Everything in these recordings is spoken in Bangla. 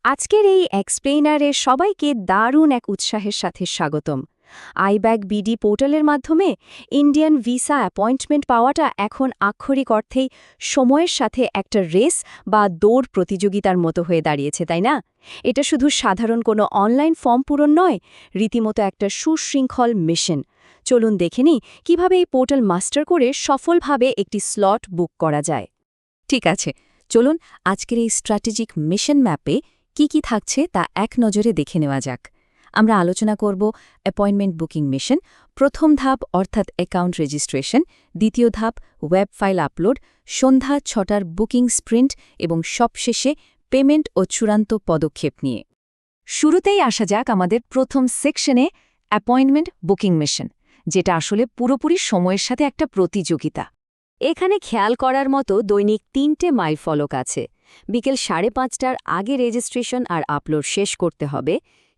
আজকের এই এক্সপ্লেইনারে সবাইকে দারুণ এক উৎসাহের সাথে স্বাগতম। আইব্যাক বিডি পোর্টালের মাধ্যমে ইন্ডিয়ান ভিসা অ্যাপয়েন্টমেন্ট পাওয়াটা এখন আক্ষরিক অর্থেই সময়ের সাথে একটা রেস বা দৌড় প্রতিযোগিতার মতো হয়ে দাঁড়িয়েছে, তাই না? এটা শুধু সাধারণ কোনো অনলাইন ফর্ম পূরণ নয়, রীতিমতো একটা সুশৃঙ্খল মিশন। চলুন দেখে নিই কীভাবে এই পোর্টাল মাস্টার করে সফলভাবে একটি স্লট বুক করা যায়। ঠিক আছে, চলুন আজকের এই স্ট্র্যাটেজিক মিশন ম্যাপে কি থাকছে তা এক নজরে দেখে নেওয়া যাক। আমরা আলোচনা করব অ্যাপয়েন্টমেন্ট বুকিং মিশন, প্রথম ধাপ অর্থাৎ অ্যাকাউন্ট রেজিস্ট্রেশন, দ্বিতীয় ধাপ ওয়েব ফাইল আপলোড, সন্ধ্যা ৬টার বুকিং স্প্রিন্ট এবং সবশেষে পেমেন্ট ও চূড়ান্ত পদক্ষেপ নিয়ে। শুরুতেই আসা যাক আমাদের প্রথম সেকশনে, অ্যাপয়েন্টমেন্ট বুকিং মিশন, যেটা আসলে পুরোপুরি সময়ের সাথে একটা প্রতিযোগিতা। এখানে খেয়াল করার মতো দৈনিক ৩টে মাইলফলক আছে। বিকেল ৫:৩০টার আগে রেজিস্ট্রেশন আর আপলোড শেষ করতে হবে,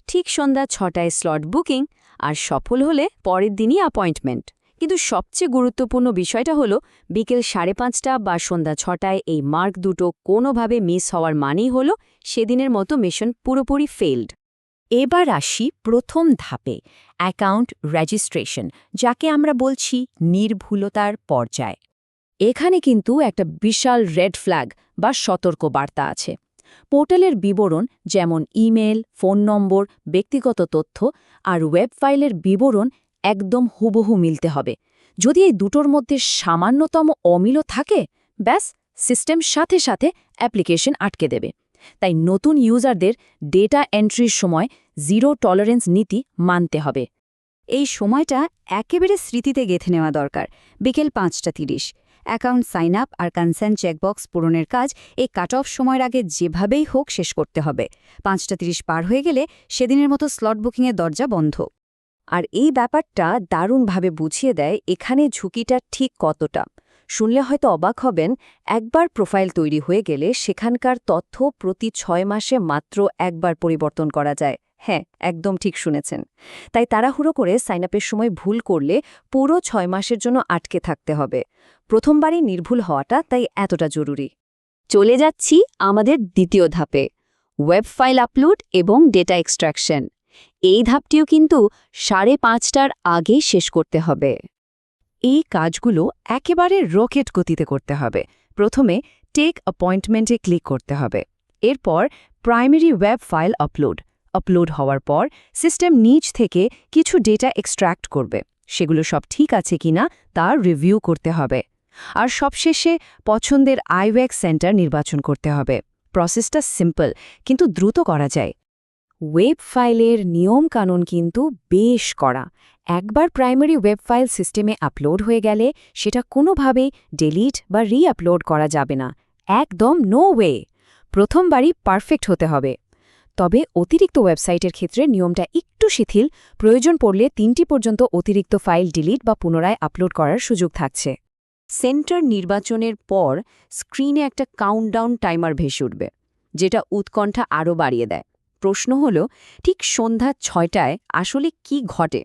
ঠিক সন্ধ্যা ৬টায় স্লট বুকিং, আর সফল হলে পরের দিনই অ্যাপয়েন্টমেন্ট। কিন্তু সবচেয়ে গুরুত্বপূর্ণ বিষয়টা হলো বিকেল ৫:৩০টা বা সন্ধ্যা ৬টায় এই মার্ক দুটো কোনোভাবে মিস হওয়ার মানেই হলো সেদিনের মতো মিশন পুরোপুরি ফেইল্ড। এবার আসি প্রথম ধাপে, অ্যাকাউন্ট রেজিস্ট্রেশন, যাকে আমরা বলছি নির্ভুলতার পর্যায়। এখানে কিন্তু একটা বিশাল রেড ফ্ল্যাগ বা সতর্ক বার্তা আছে। পোর্টালের বিবরণ, যেমন ইমেল, ফোন নম্বর, ব্যক্তিগত তথ্য আর ওয়েব ফাইলের বিবরণ একদম হুবহু মিলতে হবে। যদি এই দুটোর মধ্যে সামান্যতম অমিলও থাকে, ব্যাস সিস্টেম সাথে সাথে অ্যাপ্লিকেশন আটকে দেবে। তাই নতুন ইউজারদের ডেটা এন্ট্রির সময় জিরো টলারেন্স নীতি মানতে হবে। এই সময়টা একেবারে স্মৃতিতে গেঁথে নেওয়া দরকার। বিকেল ৫:৩০ অ্যাকাউন্ট সাইন আপ আর কনসেন্ট চেকবক্স পূরণের কাজ এই কাট অফ সময়ের আগে যেভাবেই হোক শেষ করতে হবে। ৫:৩০ পার হয়ে গেলে সেদিনের মতো স্লট বুকিংয়ের দরজা বন্ধ। আর এই ব্যাপারটা দারুণভাবে বুঝিয়ে দেয় এখানে ঝুঁকিটা ঠিক কতটা। শুনলে হয়তো অবাক হবেন, একবার প্রোফাইল তৈরি হয়ে গেলে সেখানকার তথ্য প্রতি ৬ মাসে মাত্র একবার পরিবর্তন করা যায়। হ্যাঁ, একদম ঠিক শুনেছেন। তাই তাড়াহুড়ো করে সাইন আপের সময় ভুল করলে পুরো ৬ মাসের জন্য আটকে থাকতে হবে। প্রথমবারই নির্ভুল হওয়াটা তাই এতটা জরুরি। চলে যাচ্ছি আমাদের দ্বিতীয় ধাপে, ওয়েব ফাইল আপলোড এবং ডেটা এক্সট্র্যাকশন। এই ধাপটিও কিন্তু ৫:৩০টার আগে শেষ করতে হবে। এই কাজগুলো একেবারে রকেট গতিতে করতে হবে। প্রথমে টেক অ্যাপয়েন্টমেন্টে ক্লিক করতে হবে। এরপর প্রাইমারি ওয়েব ফাইল আপলোড হওয়ার পর সিস্টেম নিজ থেকে কিছু ডেটা এক্সট্র্যাক্ট করবে। সেগুলো সব ঠিক আছে কিনা তা রিভিউ করতে হবে। আর সবশেষে পছন্দের আইওএক্স সেন্টার নির্বাচন করতে হবে। প্রসেসটা সিম্পল, কিন্তু দ্রুত করা যায়। ওয়েব ফাইলের নিয়মকানুন কিন্তু বেশ কড়া। একবার প্রাইমারি ওয়েব ফাইল সিস্টেমে আপলোড হয়ে গেলে সেটা কোনোভাবেই ডিলিট বা রি-আপলোড করা যাবে না। একদম নো ওয়ে। প্রথমবারই পারফেক্ট হতে হবে। তবে অতিরিক্ত ওয়েবসাইটের ক্ষেত্রে নিয়মটা একটু শিথিল। প্রয়োজন পড়লে ৩টি পর্যন্ত অতিরিক্ত ফাইল ডিলিট বা পুনরায় আপলোড করার সুযোগ থাকছে। সেন্টার নির্বাচনের পর স্ক্রিনে একটা কাউন্টডাউন টাইমার ভেসে উঠবে, যেটা উৎকণ্ঠা আরও বাড়িয়ে দেয়। প্রশ্ন হলো, ঠিক সন্ধ্যা ৬টায় আসলে কি ঘটে?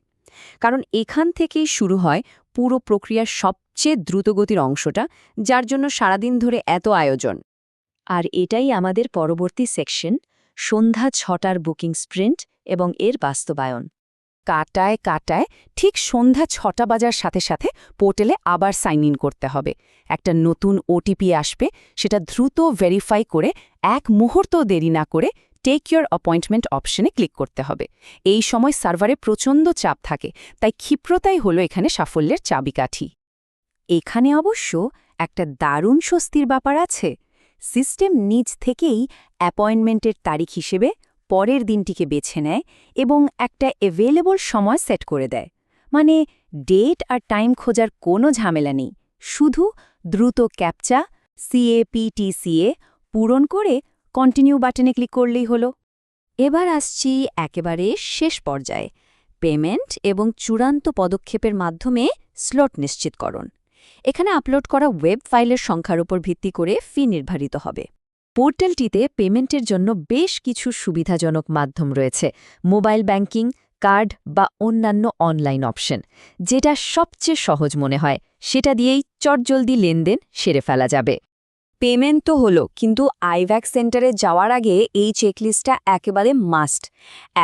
কারণ এখান থেকেই শুরু হয় পুরো প্রক্রিয়ার সবচেয়ে দ্রুতগতির অংশটা, যার জন্য সারাদিন ধরে এত আয়োজন। আর এটাই আমাদের পরবর্তী সেকশন, সন্ধ্যা ৬টার বুকিং স্প্রিন্ট এবং এর বাস্তবায়ন। কাটায় ঠিক সন্ধ্যা ৬টা বাজার সাথে সাথে পোর্টালে আবার সাইন ইন করতে হবে। একটা নতুন ওটিপি আসবে, সেটা দ্রুত ভেরিফাই করে এক মুহূর্ত দেরি না করে টেক ইয়োর অ্যাপয়েন্টমেন্ট অপশনে ক্লিক করতে হবে। এই সময় সার্ভারে প্রচণ্ড চাপ থাকে, তাই ক্ষিপ্রতাই হলো এখানে সাফল্যের চাবিকাঠি। এখানে অবশ্য একটা দারুণ স্বস্তির ব্যাপার আছে। সিস্টেম নিজ থেকেই অ্যাপয়েন্টমেন্টের তারিখ হিসেবে পরের দিনটিকে বেছে নেয় এবং একটা অ্যাভেলেবল সময় সেট করে দেয়। মানে ডেট আর টাইম খোঁজার কোনো ঝামেলা নেই। শুধু দ্রুত ক্যাপচা CAPTCA পূরণ করে কন্টিনিউ বাটনে ক্লিক করলেই হলো। এবার আসছি একেবারে শেষ পর্যায়ে, পেমেন্ট এবং চূড়ান্ত পদক্ষেপের মাধ্যমে স্লট নিশ্চিতকরণ। এখানে আপলোড করা ওয়েব ফাইলের সংখ্যার উপর ভিত্তি করে ফি নির্ধারিত হবে। পোর্টালটিতে পেমেন্টের জন্য বেশ কিছু সুবিধাজনক মাধ্যম রয়েছে, মোবাইল ব্যাংকিং, কার্ড বা অন্যান্য অনলাইন অপশন। যেটা সবচেয়ে সহজ মনে হয় সেটা দিয়েই চটজলদি লেনদেন সেরে ফেলা যাবে। পেমেন্ট তো হলো, কিন্তু আইভ্যাক সেন্টারে যাওয়ার আগে এই চেকলিস্টটা একেবারে মাস্ট।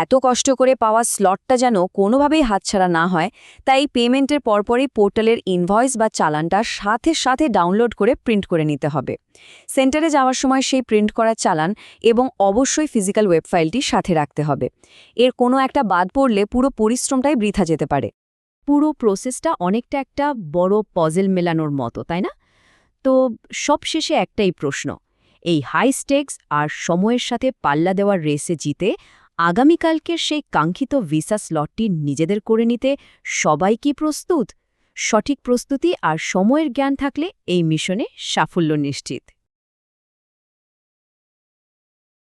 এত কষ্ট করে পাওয়া স্লটটা যেন কোনোভাবেই হাতছাড়া না হয়, তাই পেমেন্টের পরপরই পোর্টালের ইনভয়েস বা চালানটা সাথে সাথে ডাউনলোড করে প্রিন্ট করে নিতে হবে। সেন্টারে যাওয়ার সময় সেই প্রিন্ট করা চালান এবং অবশ্যই ফিজিক্যাল ওয়েব ফাইলটি সাথে রাখতে হবে। এর কোনো একটা বাদ পড়লে পুরো পরিশ্রমটাই বৃথা যেতে পারে। পুরো প্রসেসটা অনেকটা একটা বড় পজল মেলানোর মতো, তাই না? তো সবশেষে একটাই প্রশ্ন, এই হাই স্টেকস আর সময়ের সাথে পাল্লা দেওয়ার রেসে জিতে আগামীকালকের সেই কাঙ্ক্ষিত ভিসা স্লটটি নিজেদের করে নিতে সবাই কি প্রস্তুত? সঠিক প্রস্তুতি আর সময়ের জ্ঞান থাকলে এই মিশনে সাফল্য নিশ্চিত।